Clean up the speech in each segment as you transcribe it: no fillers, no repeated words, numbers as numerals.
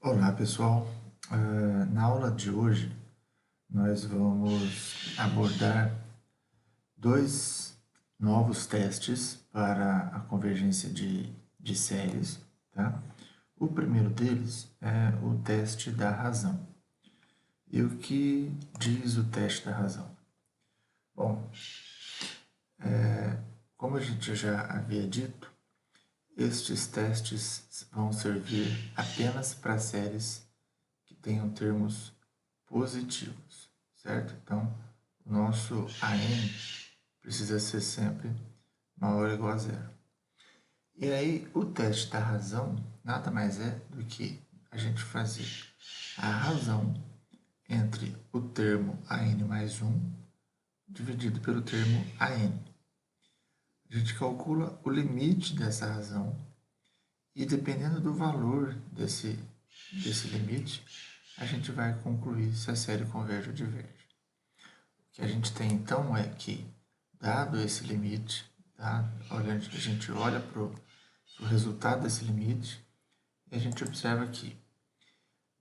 Olá pessoal, na aula de hoje nós vamos abordar dois novos testes para a convergência de séries, tá? O primeiro deles é o teste da razão. E o que diz o teste da razão? Bom, como a gente já havia dito, estes testes vão servir apenas para séries que tenham termos positivos, certo? Então, o nosso AN precisa ser sempre maior ou igual a zero. E aí, o teste da razão nada mais é do que a gente fazer a razão entre o termo AN mais 1 dividido pelo termo AN. A gente calcula o limite dessa razão e, dependendo do valor desse limite, a gente vai concluir se a série converge ou diverge. O que a gente tem então é que, dado esse limite, a gente olha para o resultado desse limite e a gente observa que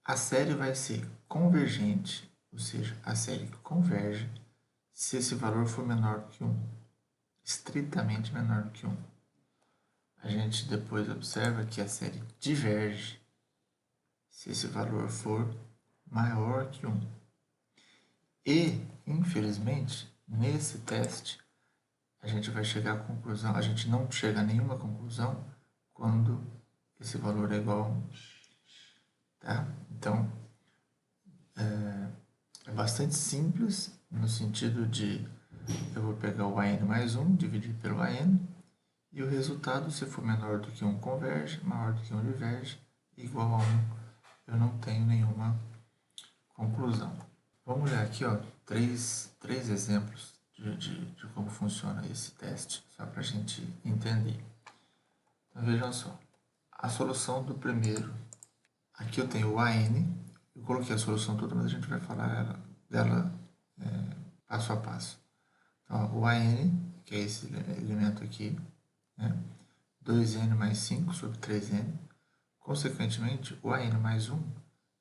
a série vai ser convergente, ou seja, a série converge se esse valor for menor do que 1, estritamente menor do que 1. A gente depois observa que a série diverge se esse valor for maior que 1. E, infelizmente, nesse teste, a gente vai chegar à conclusão, a gente não chega a nenhuma conclusão quando esse valor é igual a 1. Tá? Então, é bastante simples no sentido de eu vou pegar o AN mais 1, dividir pelo AN, e o resultado, se for menor do que 1, converge, maior do que 1, diverge, igual a 1, eu não tenho nenhuma conclusão. Vamos olhar aqui, ó, três exemplos de como funciona esse teste, só para a gente entender. Então, vejam só, a solução do primeiro, aqui eu tenho o AN, eu coloquei a solução toda, mas a gente vai falar dela passo a passo. Então, o AN, que é esse elemento aqui, né? 2n mais 5 sobre 3n, consequentemente, o AN mais 1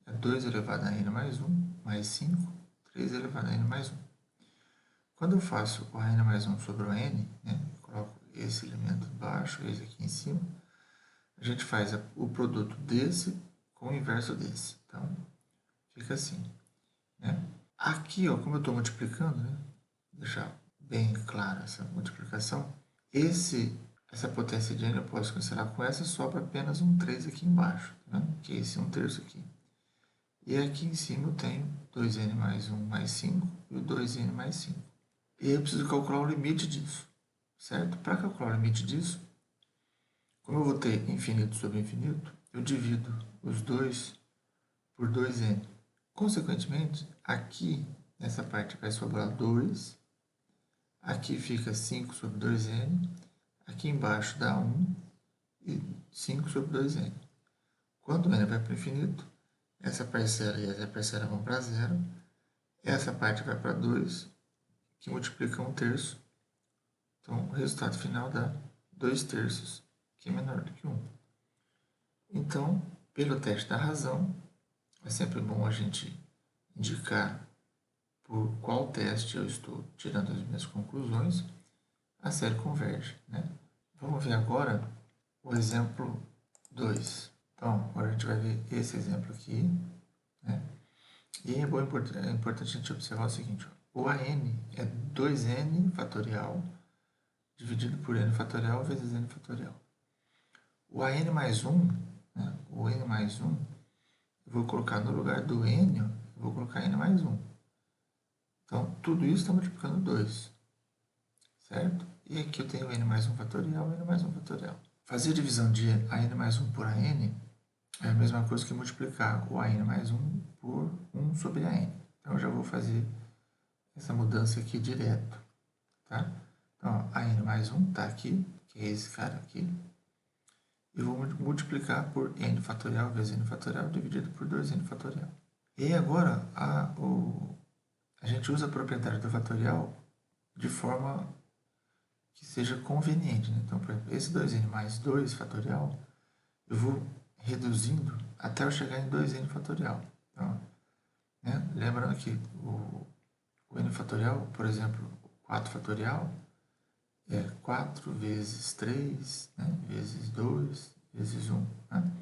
é 2 elevado a n mais 1, mais 5, 3 elevado a n mais 1. Quando eu faço o AN mais 1 sobre o n, né, coloco esse elemento embaixo, esse aqui em cima, a gente faz o produto desse com o inverso desse. Então, fica assim. Né? Aqui, ó, como eu estou multiplicando, né, vou deixar bem clara essa multiplicação, essa potência de n eu posso cancelar com essa, sobra apenas um 3 aqui embaixo, né, que é esse 1/3 aqui. E aqui em cima eu tenho 2n mais 1 mais 5 e o 2n mais 5. E eu preciso calcular o limite disso, certo? Para calcular o limite disso, como eu vou ter infinito sobre infinito, eu divido os dois por 2n. Consequentemente, aqui nessa parte vai sobrar 2, aqui fica 5 sobre 2n, aqui embaixo dá 1 e 5 sobre 2n. Quando n vai para o infinito, essa parcela e essa parcela vão para zero, essa parte vai para 2, que multiplica 1/3. Então, o resultado final dá 2/3, que é menor do que 1. Então, pelo teste da razão, é sempre bom a gente indicar por qual teste eu estou tirando as minhas conclusões, a série converge. Né? Vamos ver agora o exemplo 2. Então, agora a gente vai ver esse exemplo aqui. Né? E é importante a gente observar o seguinte, ó, o AN é 2n fatorial dividido por n fatorial vezes n fatorial. O AN mais 1, né, o n mais 1, eu vou colocar no lugar do n, eu vou colocar n mais 1. Então, tudo isso está multiplicando 2, certo? E aqui eu tenho n mais 1 fatorial, n mais 1 fatorial. Fazer a divisão de AN mais 1 por AN é a mesma coisa que multiplicar o AN mais 1 por 1 sobre AN. Então, eu já vou fazer essa mudança aqui direto, tá? Então, AN mais 1 está aqui, que é esse cara aqui. E vou multiplicar por n fatorial vezes n fatorial dividido por 2n fatorial. E agora, a gente usa a propriedade do fatorial de forma que seja conveniente. Né? Então, por exemplo, esse 2n mais 2 fatorial, eu vou reduzindo até eu chegar em 2n fatorial. Então, né? Lembrando que o n fatorial, por exemplo, 4 fatorial, é 4 vezes 3, né? Vezes 2, vezes 1. Né?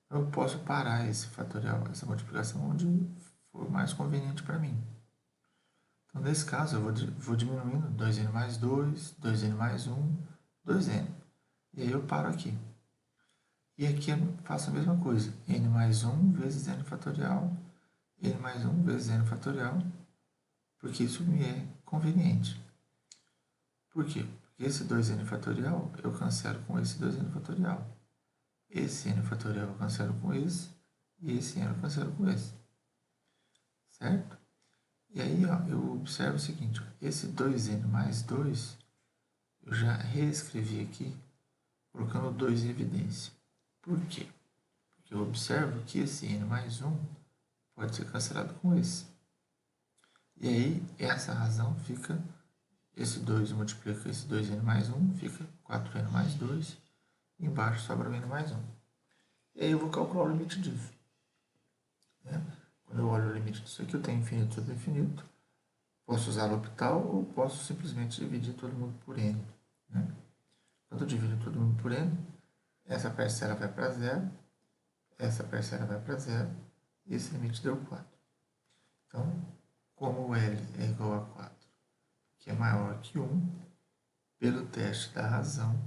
Eu posso parar esse fatorial, essa multiplicação, onde for mais conveniente para mim. Então, nesse caso, eu vou diminuindo 2n mais 2, 2n mais 1, 2n. E aí eu paro aqui. E aqui eu faço a mesma coisa. N mais 1 vezes n fatorial, n mais 1 vezes n fatorial, porque isso me é conveniente. Por quê? Porque esse 2n fatorial eu cancelo com esse 2n fatorial. Esse n fatorial eu cancelo com esse, e esse n eu cancelo com esse. Certo? E aí, ó, eu observo o seguinte, ó, esse 2n mais 2, eu já reescrevi aqui, colocando 2 em evidência. Por quê? Porque eu observo que esse n mais 1 pode ser cancelado com esse. E aí, essa razão fica, esse 2 multiplica esse 2n mais 1, fica 4n mais 2, embaixo sobra o n mais 1. E aí eu vou calcular o limite disso. Né? Quando eu olho o limite disso aqui, eu tenho infinito sobre infinito. Posso usar L'Hopital ou posso simplesmente dividir todo mundo por n. Né? Quando eu divido todo mundo por n, essa parcela vai para zero, essa parcela vai para zero, e esse limite deu 4. Então, como o L é igual a 4, que é maior que 1, pelo teste da razão,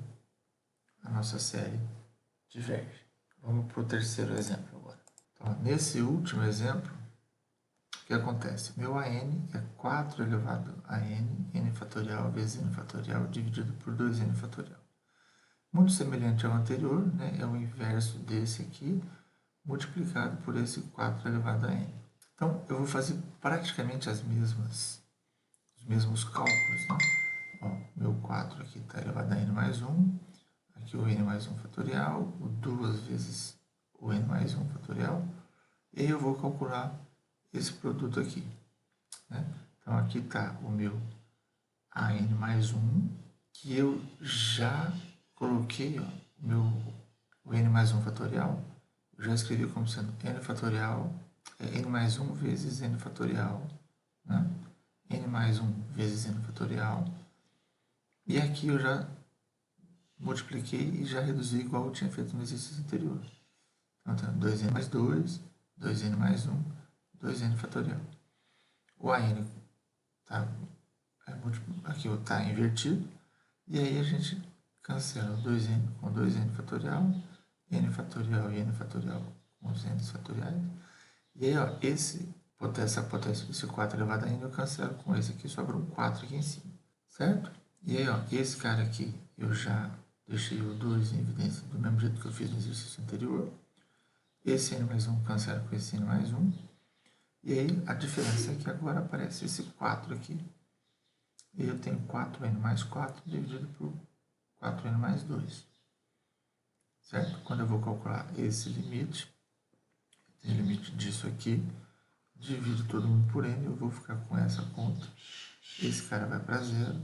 a nossa série diverge. Vamos para o terceiro exemplo agora. Então, nesse último exemplo, o que acontece? Meu AN é 4 elevado a n, n fatorial vezes n fatorial, dividido por 2n fatorial. Muito semelhante ao anterior, né? É o inverso desse aqui, multiplicado por esse 4 elevado a n. Então, eu vou fazer praticamente os mesmos cálculos. Né? Ó, meu 4 aqui está elevado a n mais 1, aqui o n mais 1 fatorial, o 2 vezes o n mais 1 fatorial, e eu vou calcular esse produto aqui. Né? Então, aqui está o meu AN mais 1, que eu já coloquei, ó, o n mais 1 fatorial, eu já escrevi como sendo n fatorial, n mais 1 vezes n fatorial, né? N mais 1 vezes n fatorial, e aqui eu já multipliquei e já reduzi igual eu tinha feito no exercício anterior. Então, tem 2n mais 2, 2n mais 1, 2n fatorial. O AN tá, aqui está invertido, e aí a gente cancela o 2n com 2n fatorial, n fatorial e n fatorial com os n fatoriais. E aí, ó, essa potência desse 4 elevado a n eu cancelo com esse aqui, sobra um 4 aqui em cima, certo? E aí, ó, esse cara aqui eu já deixei o 2 em evidência do mesmo jeito que eu fiz no exercício anterior. Esse n mais 1 cancela com esse n mais 1. E aí, a diferença é que agora aparece esse 4 aqui. E eu tenho 4n mais 4 dividido por 4n mais 2. Certo? Quando eu vou calcular esse limite, tem limite disso aqui, divido todo mundo por n, eu vou ficar com essa conta. Esse cara vai para zero,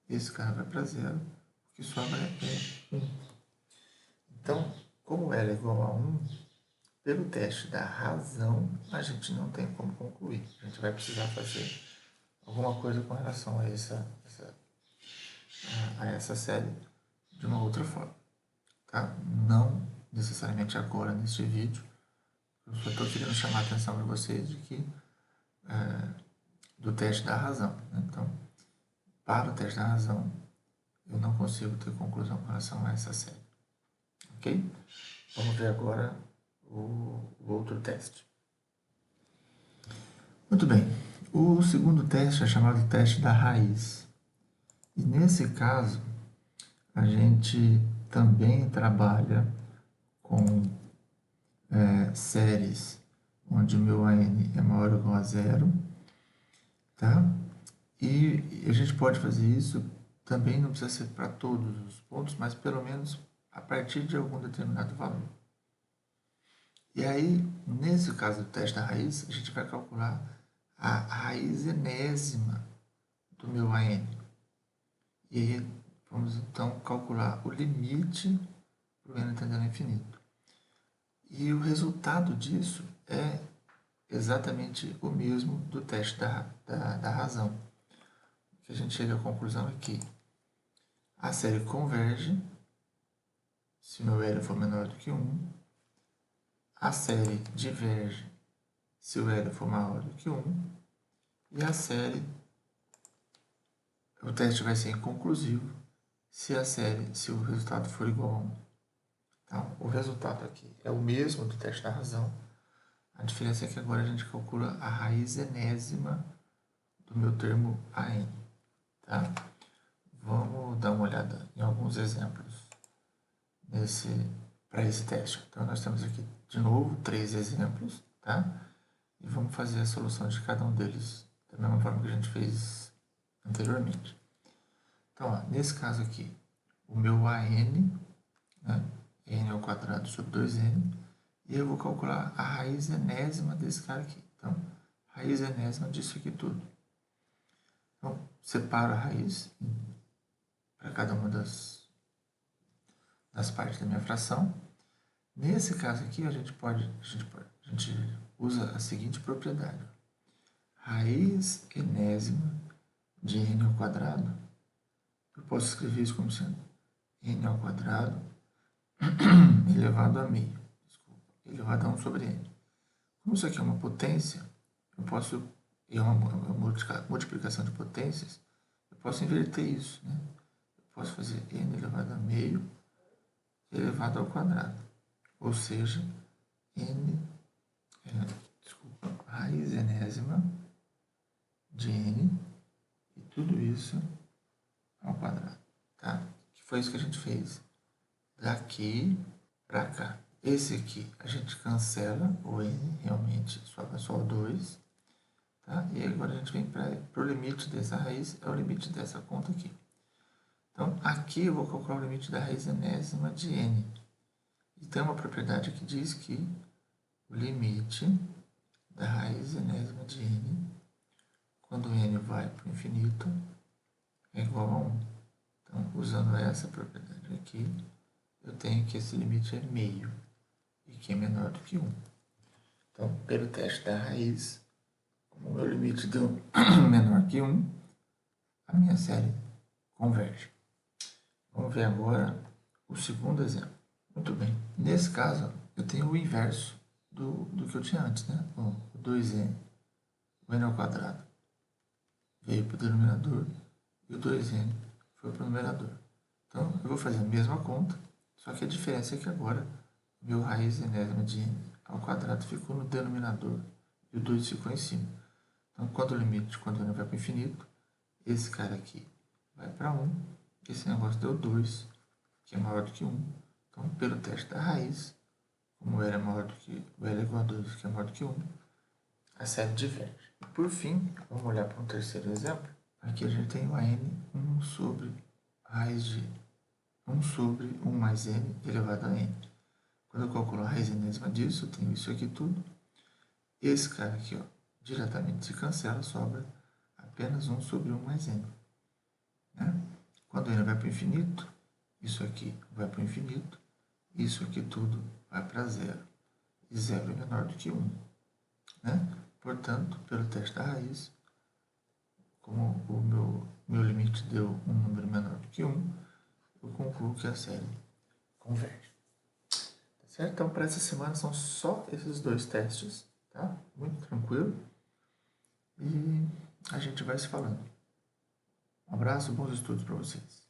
esse cara vai para zero, o que sobra é 1. Então, como L é igual a 1, pelo teste da razão, a gente não tem como concluir. A gente vai precisar fazer alguma coisa com relação a essa série de uma outra forma. Tá? Não necessariamente agora, neste vídeo. Eu só estou querendo chamar a atenção para vocês de que do teste da razão. Né? Então, para o teste da razão, eu não consigo ter conclusão com relação a essa série. Ok? Vamos ver agora o outro teste. Muito bem. O segundo teste é chamado teste da raiz. E nesse caso, a gente também trabalha com séries onde o meu AN é maior ou igual a zero, tá? E a gente pode fazer isso também, não precisa ser para todos os pontos, mas pelo menos a partir de algum determinado valor. E aí, nesse caso do teste da raiz, a gente vai calcular a raiz enésima do meu AN. E aí, vamos então calcular o limite para o n tendendo ao infinito. E o resultado disso é exatamente o mesmo do teste da razão. Que a gente chega à conclusão aqui. A série converge se meu L for menor do que 1. A série diverge se o L for maior do que 1. E a série, o teste vai ser inconclusivo se o resultado for igual a 1. Então, o resultado aqui é o mesmo do teste da razão. A diferença é que agora a gente calcula a raiz enésima do meu termo AN. Tá? Vamos dar uma olhada em alguns exemplos para esse teste. Então, nós temos aqui, de novo, 3 exemplos. Tá? E vamos fazer a solução de cada um deles da mesma forma que a gente fez anteriormente. Então, ó, nesse caso aqui, o meu AN, né, n ao quadrado sobre 2n, e eu vou calcular a raiz enésima desse cara aqui. Então, raiz enésima disso aqui tudo. Então, separo a raiz para cada uma das partes da minha fração. Nesse caso aqui, a gente usa a seguinte propriedade. Raiz enésima de n ao quadrado, eu posso escrever isso como sendo n ao quadrado elevado a meio, elevado a 1 sobre n. Como isso aqui é uma potência, eu posso, é uma multiplicação de potências, eu posso inverter isso, né? Eu posso fazer n elevado a meio elevado ao quadrado, ou seja, raiz enésima de n e tudo isso ao quadrado, tá? Que foi isso que a gente fez daqui para cá. Esse aqui a gente cancela o n, realmente sobra só o 2, tá? E agora a gente vem para o limite dessa raiz, é o limite dessa conta aqui. Então, aqui eu vou calcular o limite da raiz enésima de n. E tem uma propriedade que diz que o limite da raiz enésima de n, quando n vai para o infinito, é igual a 1. Então, usando essa propriedade aqui, eu tenho que esse limite é meio, e que é menor do que 1. Então, pelo teste da raiz, como o meu limite deu menor que 1, a minha série converge. Vamos ver agora o segundo exemplo. Muito bem. Nesse caso, eu tenho o inverso do que eu tinha antes, né? O 2n, o n ao quadrado, veio para o denominador e o 2n foi para o numerador. Então, eu vou fazer a mesma conta, só que a diferença é que agora meu raiz enésima de n ao quadrado ficou no denominador e o 2 ficou em cima. Então, quando o n vai para o infinito, esse cara aqui vai para 1, esse negócio deu 2, que é maior do que 1. Então, pelo teste da raiz, como o L é maior do que o L é igual a 2, que é maior do que 1, a série diverge. E por fim, vamos olhar para um terceiro exemplo. Aqui a gente tem o AN 1 sobre raiz de 1 sobre 1 mais n elevado a n. Quando eu calculo a raiz enésima disso, eu tenho isso aqui tudo. Esse cara aqui, ó, diretamente se cancela, sobra apenas 1 sobre 1 mais n. Né? Quando n vai para o infinito, isso aqui vai para o infinito, isso aqui tudo vai para zero. E zero é menor do que 1. Né? Portanto, pelo teste da raiz, como o meu limite deu um número menor do que 1, eu concluo que a série converge. Tá certo? Então, para essa semana são só esses 2 testes, tá? Muito tranquilo. E a gente vai se falando. Um abraço, bons estudos para vocês.